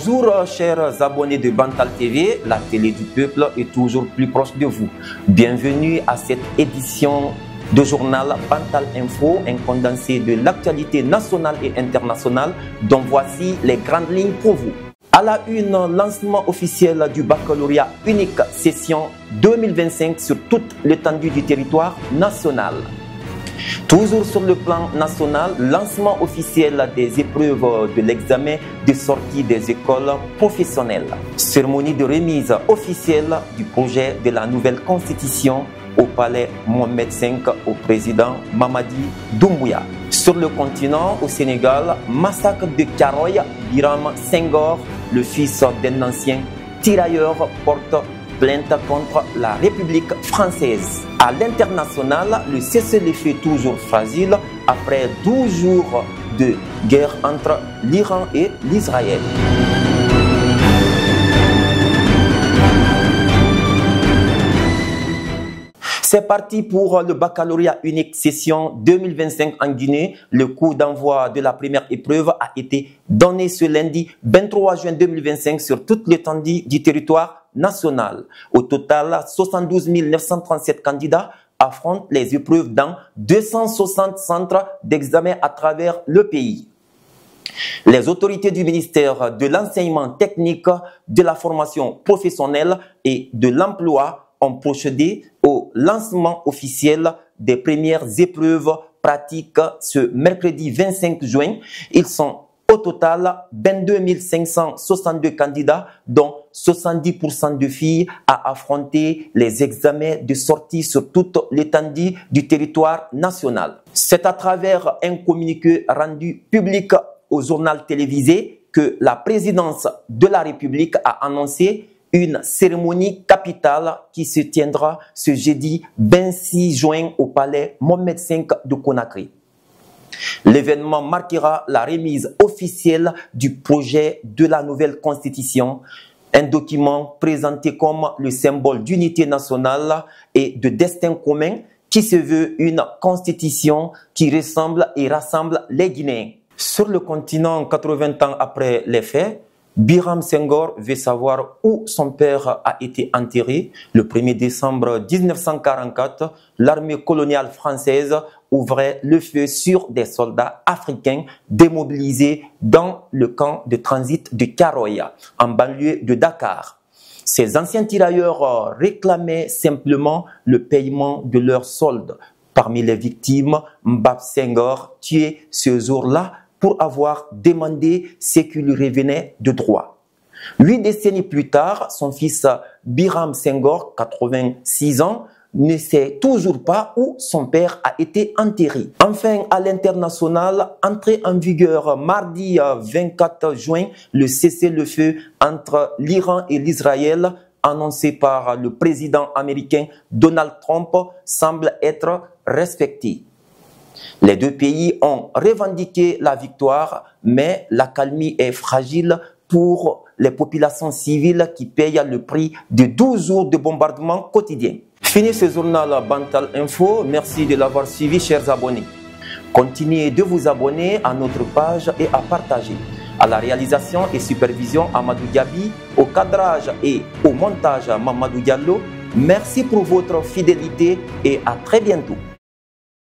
Bonjour chers abonnés de Bantal TV, la télé du peuple est toujours plus proche de vous. Bienvenue à cette édition de journal Bantal Info, un condensé de l'actualité nationale et internationale dont voici les grandes lignes pour vous. À la une, lancement officiel du baccalauréat unique session 2025 sur toute l'étendue du territoire national. Toujours sur le plan national, lancement officiel des épreuves de l'examen de sortie des écoles professionnelles. Cérémonie de remise officielle du projet de la nouvelle constitution au palais Mohamed V au président Mamadi Doumbouya. Sur le continent, au Sénégal, massacre de Thiaroye, Biram Senghor, le fils d'un ancien tirailleur, porte plainte contre la République française. À l'international, le cessez-le-feu toujours fragile après 12 jours de guerre entre l'Iran et l'Israël. C'est parti pour le baccalauréat unique session 2025 en Guinée. Le coup d'envoi de la première épreuve a été donné ce lundi 23 juin 2025 sur toute l'étendue du territoire national. Au total, 72 937 candidats affrontent les épreuves dans 260 centres d'examen à travers le pays. Les autorités du ministère de l'enseignement technique, de la formation professionnelle et de l'emploi ont procédé au lancement officiel des premières épreuves pratiques ce mercredi 25 juin. Ils sont au total 22 562 candidats, dont 70% de filles, à affronter les examens de sortie sur toute l'étendue du territoire national. C'est à travers un communiqué rendu public au journal télévisé que la présidence de la République a annoncé une cérémonie capitale qui se tiendra ce jeudi 26 juin au palais Mohamed V de Conakry. L'événement marquera la remise officielle du projet de la nouvelle constitution, un document présenté comme le symbole d'unité nationale et de destin commun qui se veut une constitution qui ressemble et rassemble les Guinéens. Sur le continent, 80 ans après les faits, Biram Senghor veut savoir où son père a été enterré. Le 1er décembre 1944, l'armée coloniale française ouvrait le feu sur des soldats africains démobilisés dans le camp de transit de Thiaroye, en banlieue de Dakar. Ces anciens tirailleurs réclamaient simplement le paiement de leurs soldes. Parmi les victimes, Mbap Senghor, tué ce jour-là, pour avoir demandé ce qui lui revenait de droit. 8 décennies plus tard, son fils Biram Senghor, 86 ans, ne sait toujours pas où son père a été enterré. Enfin, à l'international, entré en vigueur mardi 24 juin, le cessez-le-feu entre l'Iran et l'Israël, annoncé par le président américain Donald Trump, semble être respecté. Les deux pays ont revendiqué la victoire, mais l'accalmie est fragile pour les populations civiles qui payent le prix de 12 jours de bombardement quotidien. Fini ce journal Bantal Info. Merci de l'avoir suivi, chers abonnés. Continuez de vous abonner à notre page et à partager. À la réalisation et supervision, Amadou Diaby. Au cadrage et au montage, Mamadou Diallo. Merci pour votre fidélité et à très bientôt.